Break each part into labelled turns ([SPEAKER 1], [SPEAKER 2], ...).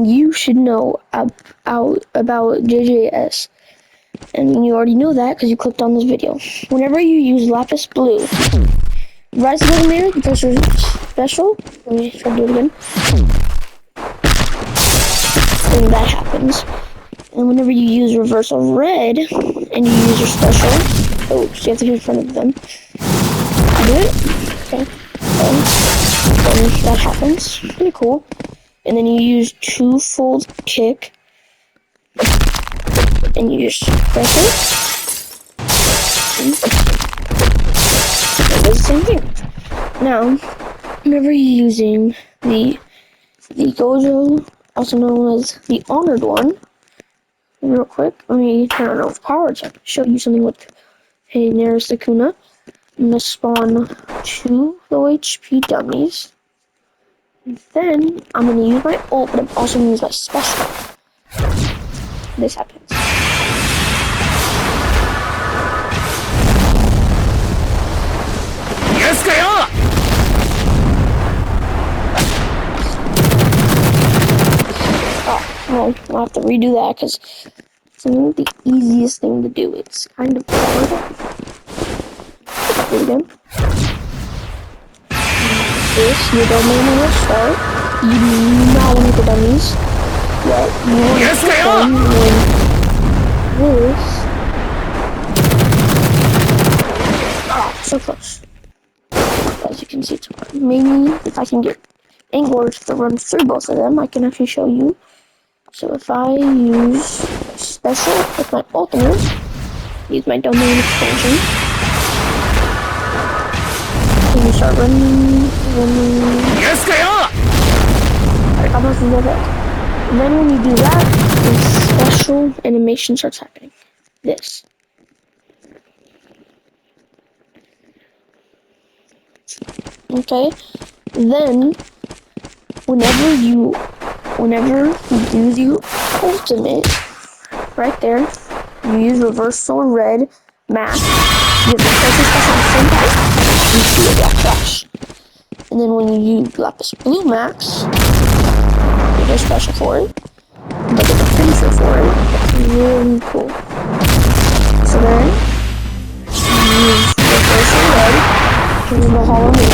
[SPEAKER 1] thing you should know about JJS. And you already know that because you clicked on this video. Whenever you use lapis blue, rise a little mirror, the pressure special. Let me try to do it again. And that happens. And whenever you use reversal red and you use your special, oh, so you have to be in front of them. Do it. Okay. Then that happens. Pretty cool. And then you use 2-fold kick. And you just press it. It does the same thing. Now, whenever you're using the Gojo, also known as the Honored one, real quick, let me turn on power check. Show you something with a Nara Sakuna. I'm gonna spawn 2 low HP dummies. And then I'm gonna use my ult, but I'm also gonna use my special. This happens. Oh, well, I'll have to redo that because it's not the easiest thing to do. It's kind of hard. Do it again. This, your domain will start. You do not want to hit the dummies. Yet, you want to hit them when this. Ah, so close. As you can see, it's hard. Maybe if I can get anglers to run through both of them, I can actually show you. So if I use special with my ultimate, use my domain expansion, and you start running. Alright, almost did that. And then when you do that, the special animation starts happening. This. Okay, then whenever you use your ultimate, right there, you use reversal red max. You have the special at the same time. You see a black flash, and then when you use lapis blue max, you get a special for it, but get the finisher for it. It's really cool. So then you use reversal red. The hollow me.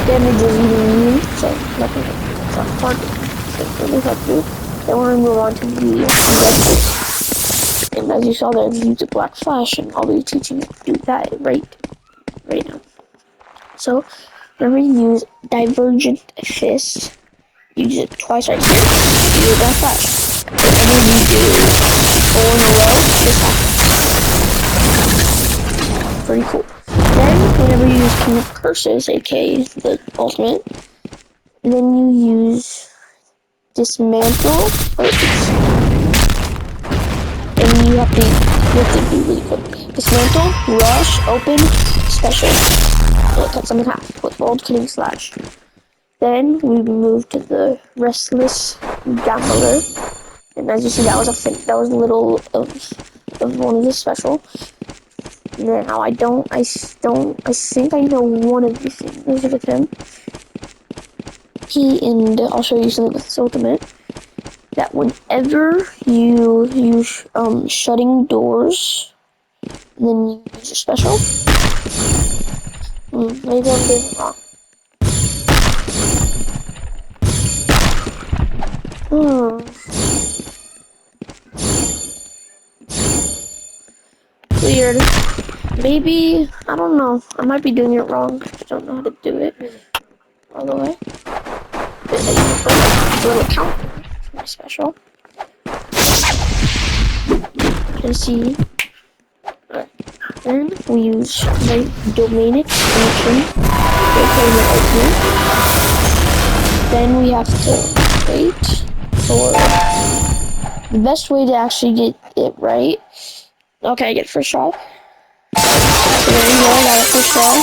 [SPEAKER 1] Damage is even immune, so nothing. It's not hard to really help you. Then we're gonna move on to the objectives. And as you saw there, you use a black flash, and I'll be teaching you to do that right now. So, whenever you use divergent fist, you use it twice right here. You use a black flash. Whenever you do 4 in a row, this happens. Pretty cool. Then, whenever you use King of Curses, aka the ultimate, then you use Dismantle, and you have to be really quick. Dismantle, Rush, Open, Special. And it cuts them in half with World Cutting Slash. Then we move to the Restless Gambler, and as you see, that was a little of one of the special. Now I think I know one of these things with him. And I'll show you something with his ultimate. That whenever you use shutting doors, and then you use your special. Maybe I'm doing it wrong. Weird. Maybe, I don't know. I might be doing it wrong. I don't know how to do it all the way. A little count for my special. You can see. Alright. Then we use the domain expansion. Then we have to wait for the best way to actually get it right. Okay, I get first shot. So there you go, I got it first shot.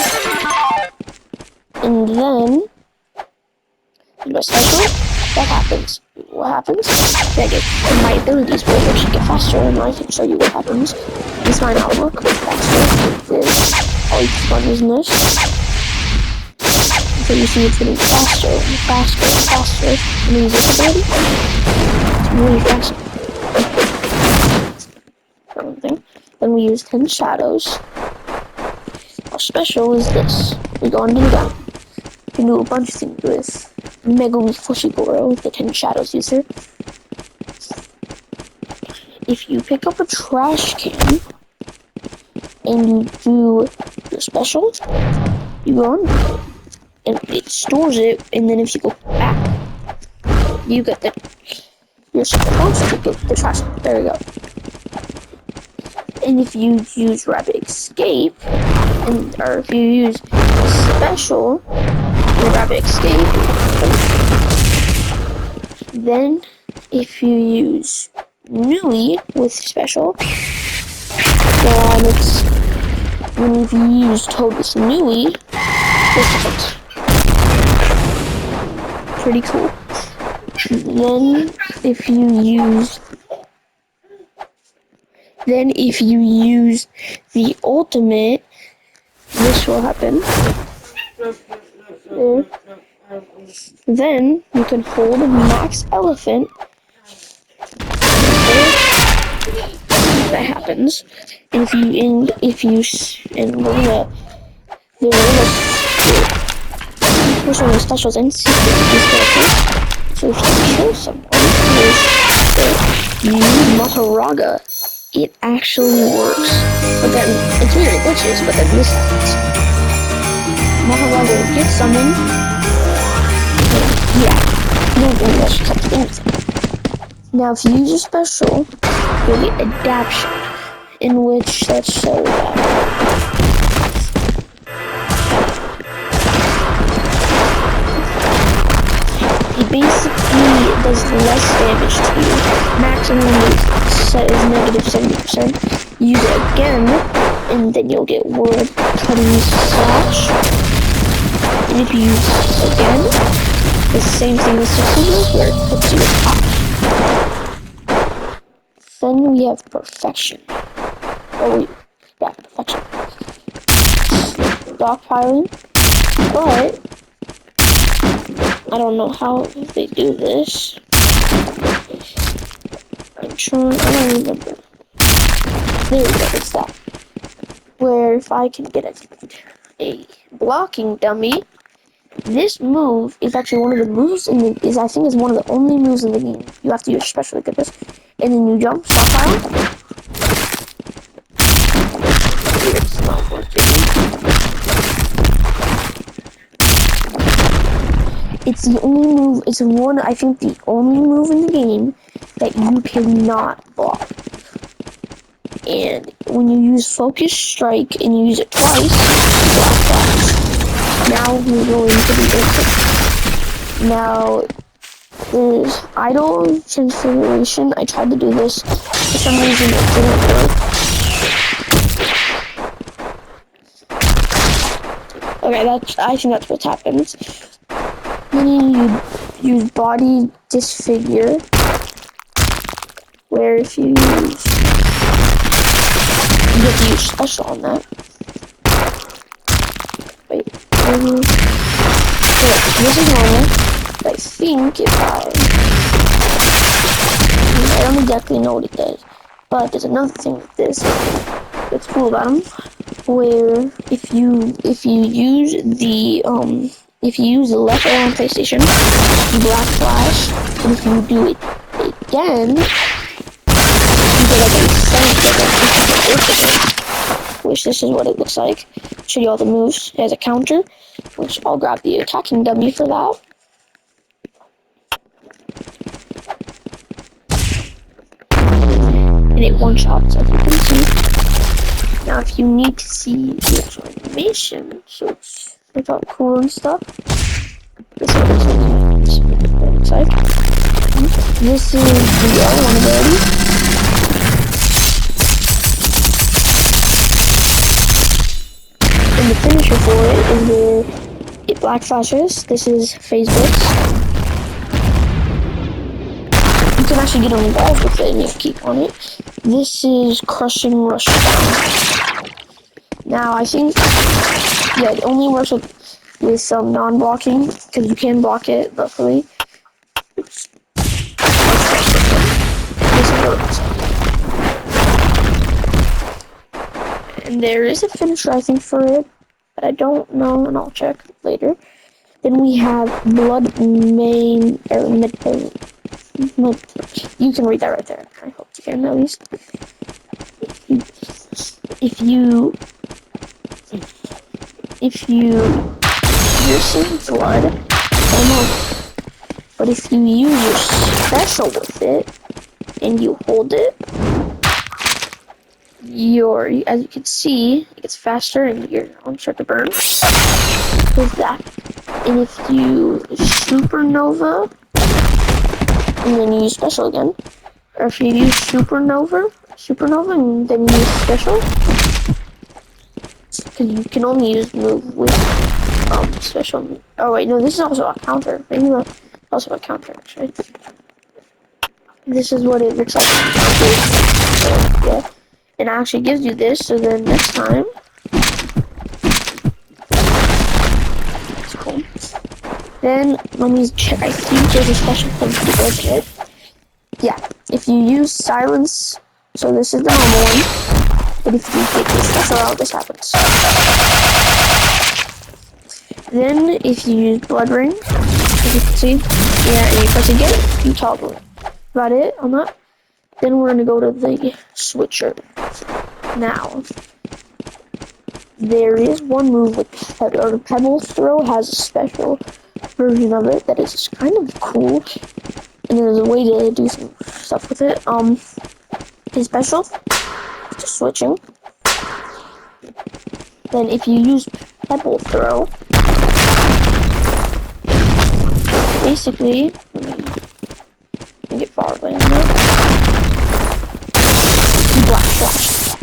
[SPEAKER 1] And then my special, that happens. What happens? I get my abilities will actually get faster, and I can show you what happens. It's my outlook, faster. All you fun is this. So you see it's getting faster and faster and faster. And we use this ability. It's really fast. Something. Then we use 10 shadows. Our special is this. We go into the ground. You can do a bunch of things with Mega Weak Fushigoro, the 10 shadows user. If you pick up a trash can and you do your special, you go on and it stores it, and then if you go back, you get you're supposed to get the trash can. There we go. And if you use Rapid Escape, or if you use Special with Rapid Escape, then if you use Nui with Special, then it's when if you use Toad's Nui, this happens. Pretty cool. Then if you use the ultimate, this will happen. Then you can hold Max Elephant. That happens. And we're gonna push one of the specials and see these characters. So if you kill someone with Maharaga, it actually works. But then it's weird, it glitches, but then this happens. Maharaga will get summoned. Yeah, no English comes anything. Now if you use a special, you'll get Adaption, in which, let's show that. It basically does less damage to you. Maximum is negative 70%. Use it again, and then you'll get Word Cutting Slash. And if you use it again, the same thing as Succeeders, where it puts you at top. Then we have Perfection. Perfection. Stockpiling, but I don't know how they do this. I don't remember. There we go, it's that. Where if I can get a blocking dummy, this move is actually one of the moves I think is one of the only moves in the game. You have to use special to get this. And then you jump, stockpile. It's not working. It's the only move, I think the only move in the game that you cannot block. And when you use Focus Strike and you use it twice, block flash. Now we're going to the ultimate. Now, there's Idle Transfiguration. I tried to do this. For some reason, it didn't work. Okay, I think that's what happens. Then you use Body Disfigure, where if you get to use special on that. Wait, this is normal. I think if I don't exactly know what it does, but there's another thing with this that's cool about them, where if you use the left arrow on PlayStation, you Black Flash, and if you do it again, you get like a 7-second, which this is what it looks like. Show you all the moves. It has a counter, which I'll grab the attacking dummy for that. And it one-shots, as you can see. Now, if you need to see the actual animation, so it's all cool and stuff, this is what it looks like. This is the L1 ability. And the finisher for it is where it black flashes. This is phase blitz. You can actually get involved with it and you keep on it. This is crushing rushdown. Now I think, yeah, it only works with with some non-blocking, because you can block it, luckily. Oops. This works. And there is a finisher, I think, for it, but I don't know, and I'll check later. Then we have blood main, or you can read that right there. I hope you can, at least. If you you're seeing blood, but if you use your special with it and you hold it, as you can see, it gets faster and your arms start to burn. With that. And if you supernova and then you use special again, or if you use supernova and then you use special, because you can only use move with special. Oh wait, no, this is also a counter. Maybe not also a counter actually. This is what it looks like. Yeah, it actually gives you this. So then next time, it's cool. Then let me check. I think there's a special thing to go with it. Yeah, if you use silence, so this is the normal one, but if you take the special out, this happens. Then if you use blood ring, as you can see, yeah, and you press again, you toggle it. About it on that. Then we're gonna go to the switcher. Now, there is one move with Pebble Throw has a special version of it that is kind of cool. And there's a way to do some stuff with it. His special, just switching. Then if you use Pebble Throw, basically, let me get far away on that. Black Flash.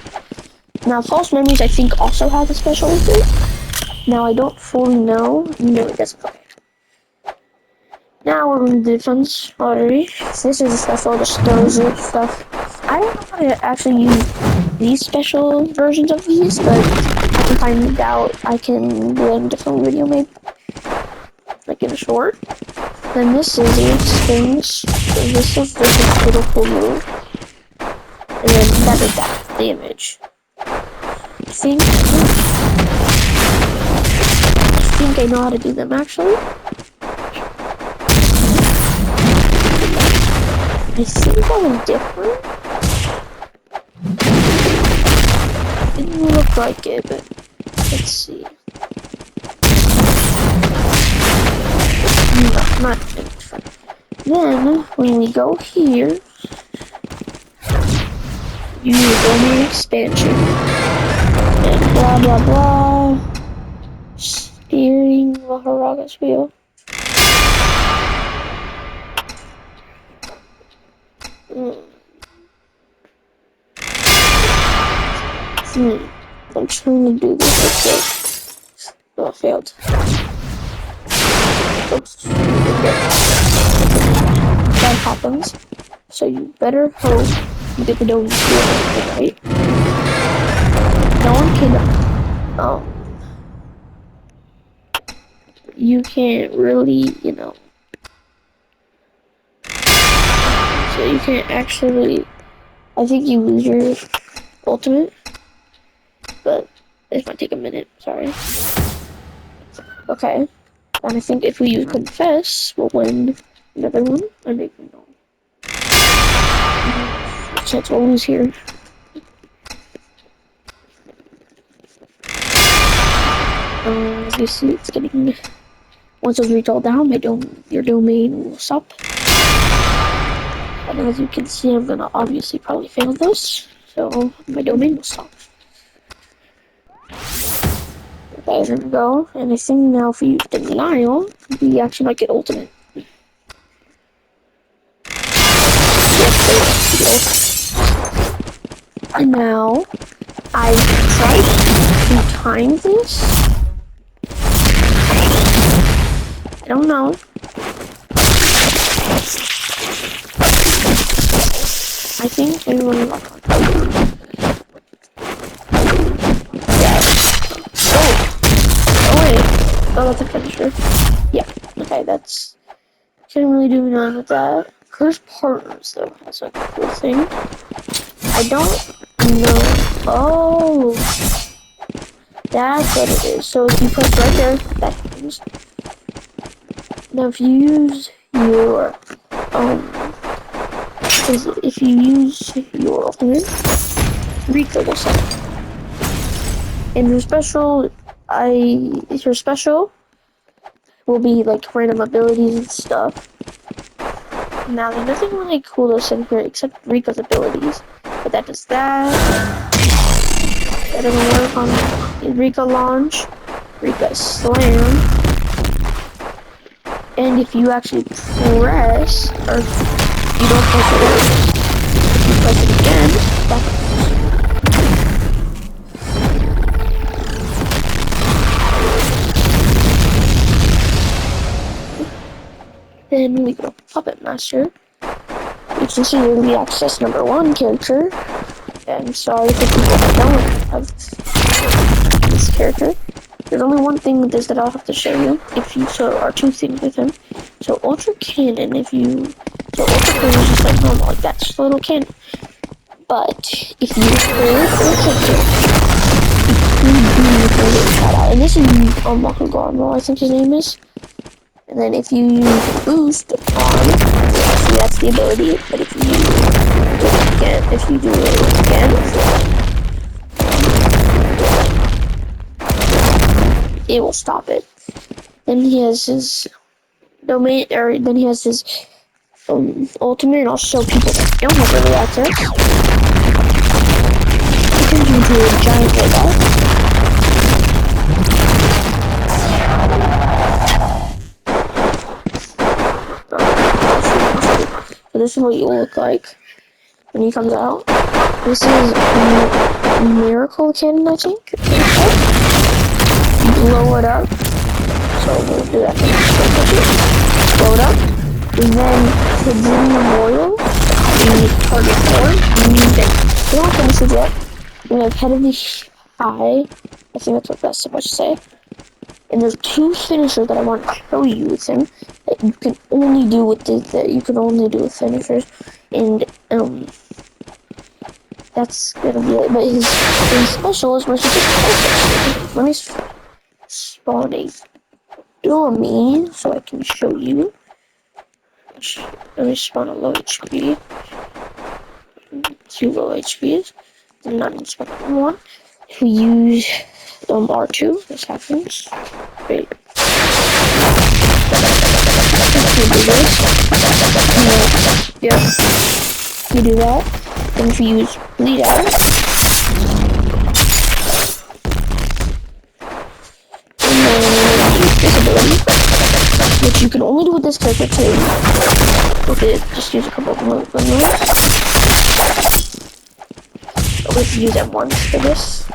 [SPEAKER 1] Now, False Memories, I think, also has a special with it. Now, I don't fully know. No, it doesn't. Now we're going to do defense lottery. This is a special, just throws it stuff. I don't know how to actually use these special versions of these, but I can find out. I can do a different video, maybe, like in a short. Then this is the things. So this is the little cool move, and then that is that, the image. I think I know how to do them actually. I think that was different. Didn't look like it, but let's see. No, not different. Then, when we go here, you go to expansion. And blah blah blah. Steering Maharaja's wheel. I'm trying to do this. Okay. Oh, I failed. Oops. That happens. So you better hope you get the donut right. No one can. You can't really, So you can't actually. I think you lose your ultimate. But this might take a minute, sorry. Okay. And I think if we use Confess, we'll win another one. I make them know. Chance we'll lose here. As you see, it's getting. Once those reach all down, your domain will stop. And as you can see, I'm gonna obviously probably fail this, so my domain will stop. Okay, there we go. And I think now if we use Denial, we actually might get ultimate. And now, I tried to time this. I don't know. I think they were locked on. Oh wait. Oh, with a finisher. Yeah. Okay, that's can't really do none with that. Curse partners though. That's a cool thing. I don't know. Oh, that's what it is. So if you press right there, that happens. Now if you use your if you use your ultimate, Rico will set. And your special, your special will be like random abilities and stuff. Now there's nothing really cool to send here except Rico's abilities, but that does that. That doesn't work on Rico launch, Rico slam, and if you actually press, or you don't press it once, if you press it again, that then we go Puppet Master. You can see the access number 1 character. I'm sorry for people that don't have this character. There's only one thing with this that I'll have to show you. Or 2 things with him. So Ultra Cannon, Ultra Cannon is just like normal, like that, just a little cannon. But if you hold Ultra Cannon, and this is Makugarmo, I think his name is. And then if you use boost on, see that's the ability, but if you do it again, it will stop it. Then he has his domain, or then he has his ultimate, and I'll show people that don't have early access. He turns into a giant robot. So this is what you will look like when he comes out. This is Miracle Cannon, I think. Blow it up. So we'll do that. Blow it up. And then the Dream Memorial, the target 4, we don't finish it yet. We have Head of the High. I think that's what that's supposed to say. And there's 2 finishers that I want to show you with him that you can only do with finishers. And that's gonna be it. But his special is where he just focus. Let me spawn a dummy so I can show you. Let me spawn a low HP. 2 low HPs. Then not even spawn one. If we use R2, this happens. Wait. You do this. Yeah. You do that. Then if you use bleed out. And then use this ability, which you can only do with this character too. With it, just use a couple of moves. Let's use it once for this.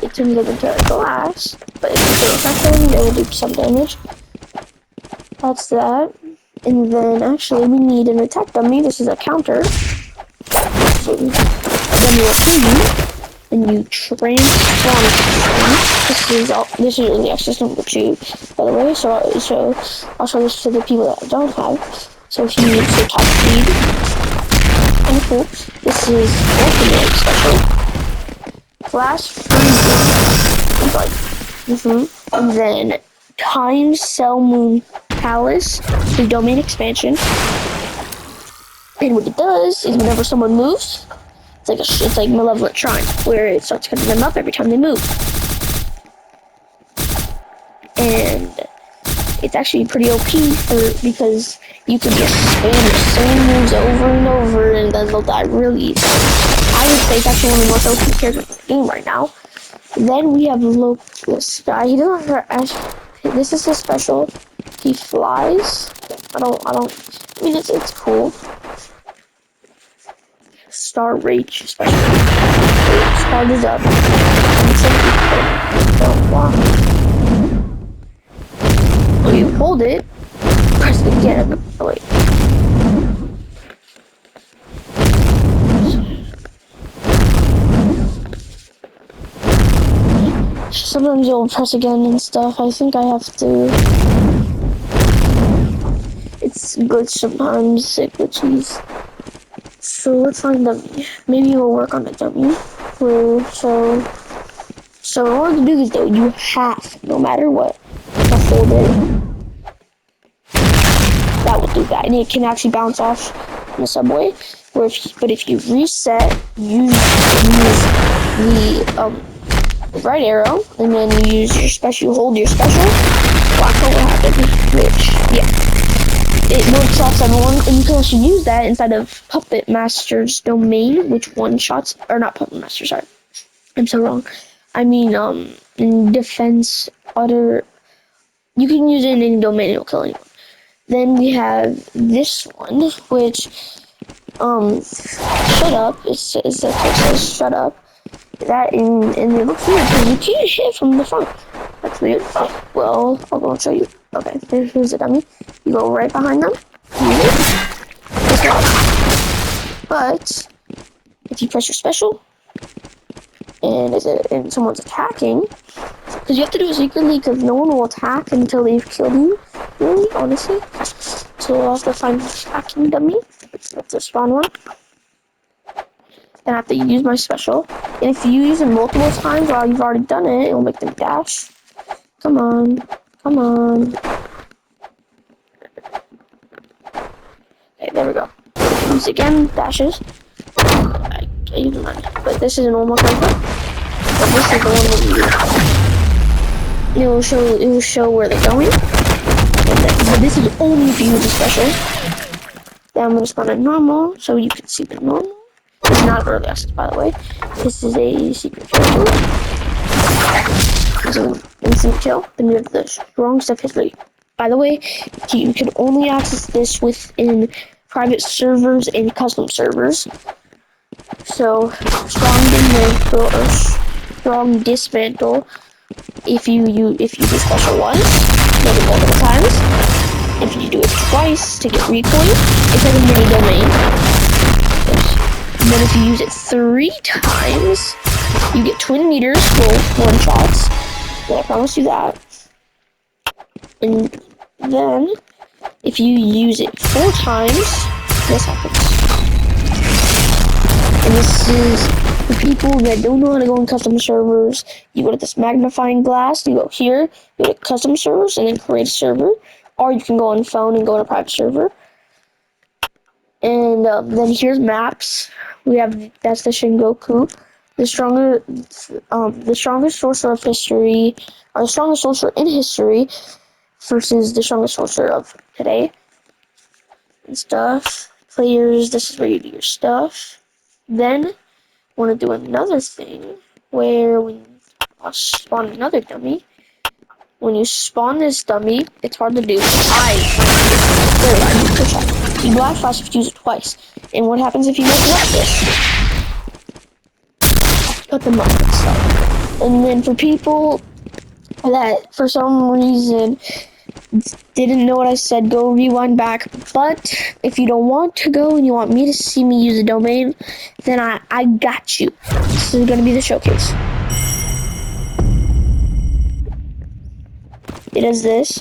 [SPEAKER 1] It turns it into glass, but if you throw it back in, it will do some damage. That's that. And then actually we need an attack dummy. This is a counter. So then you'll see, and you transform. This is the access number 2, by the way. So I'll show this to the people that don't have. So if you use the top speed, and cool. This is ultimate special. Flash freezing. And then Time Cell Moon Palace, the domain expansion. And what it does is whenever someone moves, it's like Malevolent Shrine, where it starts cutting them up every time they move. And it's actually pretty OP because you can just spam the same moves over and over, and then they'll die really easy. I would say it's actually one of the most OP characters in the game right now. Then we have this guy. He doesn't have this is his special. He flies. I mean, it's cool. Star Rage special. Start is up. Don't walk. When you hold it, press it again. Oh, wait. sometimes you'll press again and stuff. I think I have to. It's glitched sometimes. It glitches. So let's find dummy. Maybe we'll work on the dummy. So in order to do this though, you have, no matter what, to hold it. That will do that, and it can actually bounce off in the subway. But if you reset, use the right arrow, and then you use your special. You hold your special. Watch what will happen. It one-shots everyone, and you can also use that inside of Puppet Master's domain, which one-shots, or not Puppet Master, sorry. I'm so wrong. I mean, in defense, other, you can use it in any domain, it'll kill anyone. Then we have this one, which, shut up, it says shut up. That, and it looks weird, because you can't hit from the front. That's weird. Well, I'll go and show you. Okay, here's the dummy. You go right behind them, use it. But if you press your special, and someone's attacking, because you have to do it secretly, because no one will attack until they've killed you, really, honestly. So I'll have to find the attacking dummy. That's the spawn one. Then I have to use my special. And if you use it multiple times while you've already done it, it'll make them dash. Come on. Come on. Okay, there we go. Use again, dashes. I use mine. But this is a normal character. But this is the one that you use. It will show where they're going. But this is only if you use a special. Then I'm gonna spawn in normal so you can see the normal. This is not early access, by the way. This is a secret character. This is an instant kill. Then we have the strong stuff history. By the way, you can only access this within private servers and custom servers. So, strong dismantle. If you do special once, maybe multiple times. If you do it twice to get recoil, it's like a mini domain. And then if you use it 3 times, you get twin meters for one shots. Well, I promise you that. And then, if you use it 4 times, this happens. And this is for people that don't know how to go in custom servers. You go to this magnifying glass, you go here, you go to custom servers, and then create a server. Or you can go on phone and go to a private server. And then here's maps. That's the Shingoku. The strongest sorcerer of history, or the strongest sorcerer in history, versus the strongest sorcerer of today. And stuff. Players, this is where you do your stuff. Then, want to do another thing, where I'll spawn another dummy. When you spawn this dummy, it's hard to do. You black flash if you use it twice. And what happens if you make it like this? Cut them up and stuff. And then for people that for some reason didn't know what I said, go rewind back. But if you don't want to go and you want me to see me use a domain, then I got you. This is gonna be the showcase. It does this.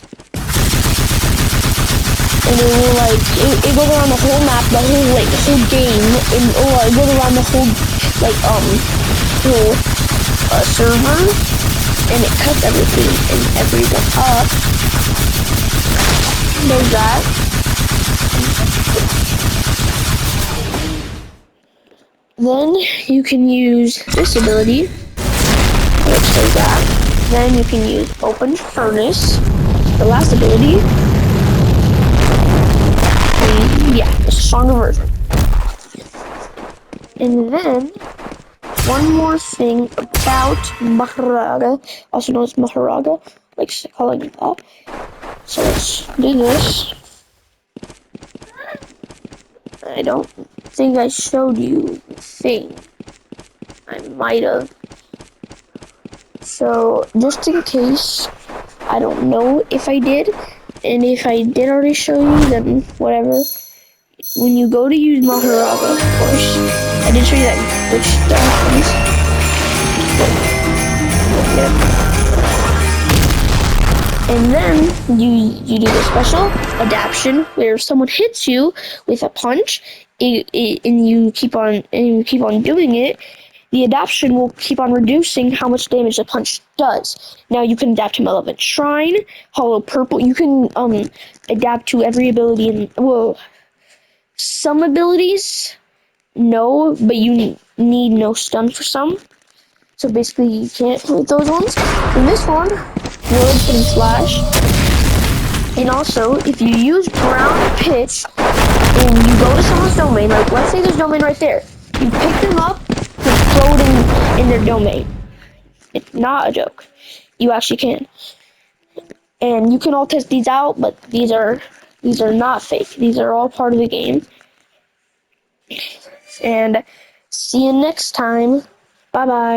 [SPEAKER 1] And it will it goes around the whole map, the whole game, and it goes around the whole server, and it cuts everything and everything up. There's that. Then you can use this ability, which does that. Then you can use Open Furnace, the last ability. Yeah, the stronger version. And then, one more thing about Maharaga, also known as Maharaga, like calling it that. So let's do this. I don't think I showed you the thing. I might have. So, just in case, I don't know if I did, and if I did already show you, then whatever. When you go to use Maharaga, of course, I did show you that which happens. And then you do the special adaptation where if someone hits you with a punch, and you keep on doing it, the adaptation will keep on reducing how much damage the punch does. Now you can adapt to Malevolent Shrine, Hollow Purple. You can adapt to every ability in some abilities. No, but you need no stun for some. So basically, you can't hit those ones. In this one, Wood and Slash. And also, if you use Ground Pitch and you go to someone's domain, like let's say there's a domain right there, you pick them up to throw it in their domain. It's not a joke. You actually can. And you can all test these out, but these are not fake. These are all part of the game. And see you next time. Bye bye.